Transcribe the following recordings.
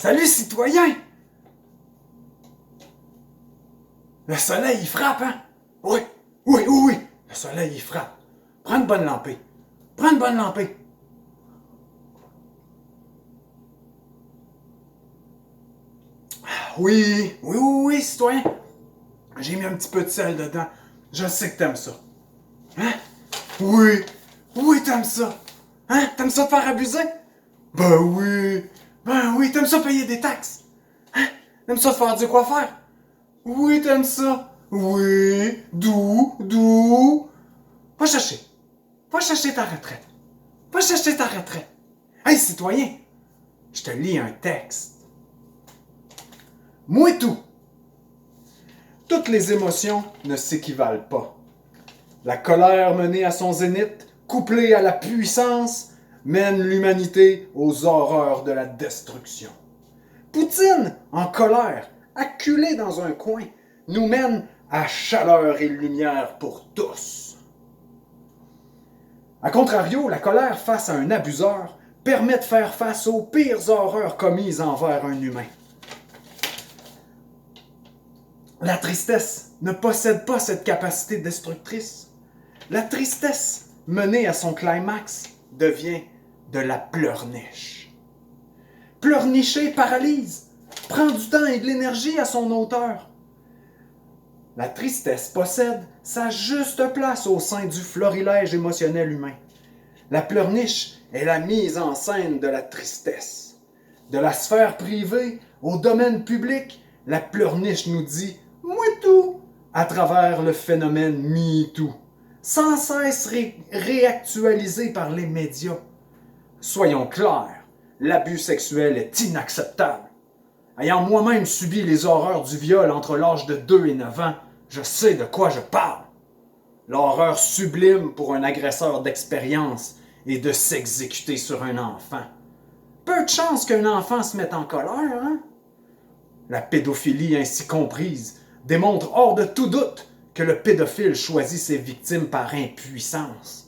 Salut, citoyen! Le soleil, il frappe, hein? Oui, oui, oui, oui. Le soleil, il frappe. Prends une bonne lampée. Prends une bonne lampée. Oui, oui, oui, oui, citoyen. J'ai mis un petit peu de sel dedans. Je sais que t'aimes ça. Hein? Oui, oui, t'aimes ça. Hein? T'aimes ça te faire abuser? Ben oui, t'aimes ça payer des taxes. Hein? T'aimes ça te faire dire quoi faire? Oui, t'aimes ça. Oui, d'où? Va chercher. Va chercher ta retraite. Va chercher ta retraite. Hey, citoyen, je te lis un texte. Moi tout. Toutes les émotions ne s'équivalent pas. La colère menée à son zénith, couplée à la puissance, mène l'humanité aux horreurs de la destruction. Poutine, en colère, acculé dans un coin, nous mène à chaleur et lumière pour tous. A contrario, la colère face à un abuseur permet de faire face aux pires horreurs commises envers un humain. La tristesse ne possède pas cette capacité destructrice. La tristesse, menée à son climax, devient de la pleurniche. Pleurnicher paralyse, prend du temps et de l'énergie à son auteur. La tristesse possède sa juste place au sein du florilège émotionnel humain. La pleurniche est la mise en scène de la tristesse. De la sphère privée au domaine public, la pleurniche nous dit « moi tout » à travers le phénomène MeToo, sans cesse réactualisé par les médias. Soyons clairs, l'abus sexuel est inacceptable. Ayant moi-même subi les horreurs du viol entre l'âge de 2 et 9 ans, je sais de quoi je parle. L'horreur sublime pour un agresseur d'expérience est de s'exécuter sur un enfant. Peu de chance qu'un enfant se mette en colère, hein? La pédophilie ainsi comprise démontre hors de tout doute que le pédophile choisit ses victimes par impuissance.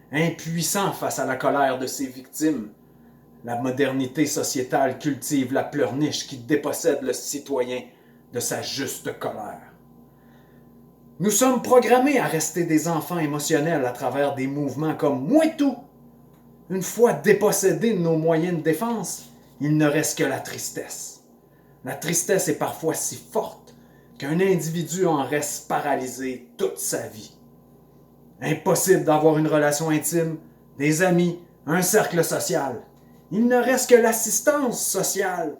Impuissant face à la colère de ses victimes, la modernité sociétale cultive la pleurniche qui dépossède le citoyen de sa juste colère. Nous sommes programmés à rester des enfants émotionnels à travers des mouvements comme « moi tout ». Une fois dépossédés de nos moyens de défense, il ne reste que la tristesse. La tristesse est parfois si forte qu'un individu en reste paralysé toute sa vie. Impossible d'avoir une relation intime, des amis, un cercle social. Il ne reste que l'assistance sociale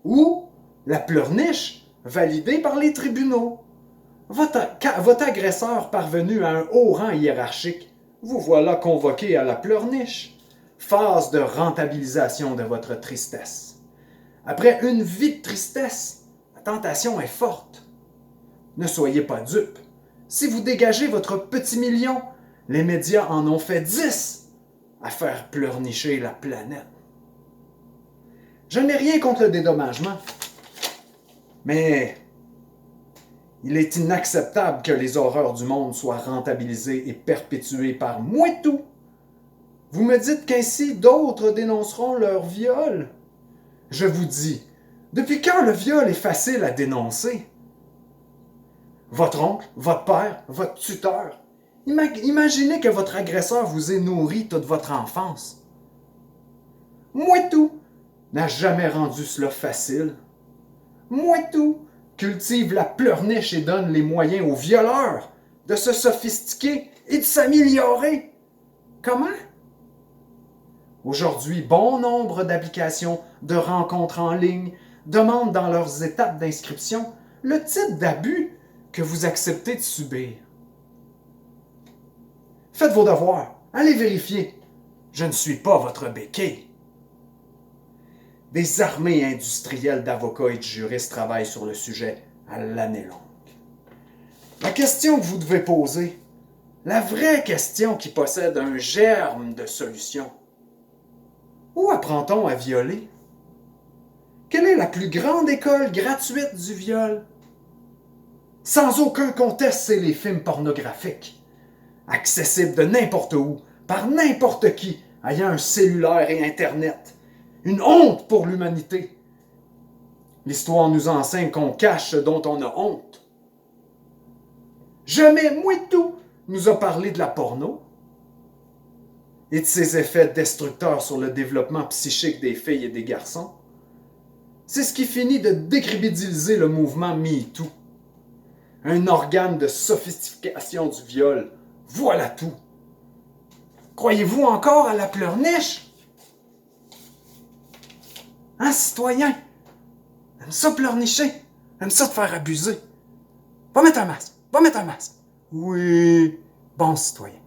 ou la pleurniche validée par les tribunaux. Votre agresseur parvenu à un haut rang hiérarchique, vous voilà convoqué à la pleurniche, phase de rentabilisation de votre tristesse. Après une vie de tristesse, la tentation est forte. Ne soyez pas dupes. Si vous dégagez votre petit million, les médias en ont fait 10 à faire pleurnicher la planète. Je n'ai rien contre le dédommagement, mais il est inacceptable que les horreurs du monde soient rentabilisées et perpétuées par moi tout. Vous me dites qu'ainsi d'autres dénonceront leur viol. Je vous dis, depuis quand le viol est facile à dénoncer? Votre oncle, votre père, votre tuteur. Imaginez que votre agresseur vous ait nourri toute votre enfance. Moi tout n'a jamais rendu cela facile. Moi tout cultive la pleurniche et donne les moyens aux violeurs de se sophistiquer et de s'améliorer. Comment? Aujourd'hui, bon nombre d'applications de rencontres en ligne demandent dans leurs étapes d'inscription le type d'abus que vous acceptez de subir. Faites vos devoirs, allez vérifier. Je ne suis pas votre béquille. Des armées industrielles d'avocats et de juristes travaillent sur le sujet à l'année longue. La question que vous devez poser, la vraie question qui possède un germe de solution. Où apprend-on à violer? Quelle est la plus grande école gratuite du viol? Sans aucun conteste, c'est les films pornographiques. Accessibles de n'importe où, par n'importe qui, ayant un cellulaire et Internet. Une honte pour l'humanité. L'histoire nous enseigne qu'on cache ce dont on a honte. Jamais Mouitou nous a parlé de la porno et de ses effets destructeurs sur le développement psychique des filles et des garçons. C'est ce qui finit de décrédibiliser le mouvement MeToo. Un organe de sophistication du viol. Voilà tout. Croyez-vous encore à la pleurniche? Hein, citoyen? Aime ça pleurnicher? Aime ça te faire abuser? Va mettre un masque. Va mettre un masque. Oui, bon citoyen.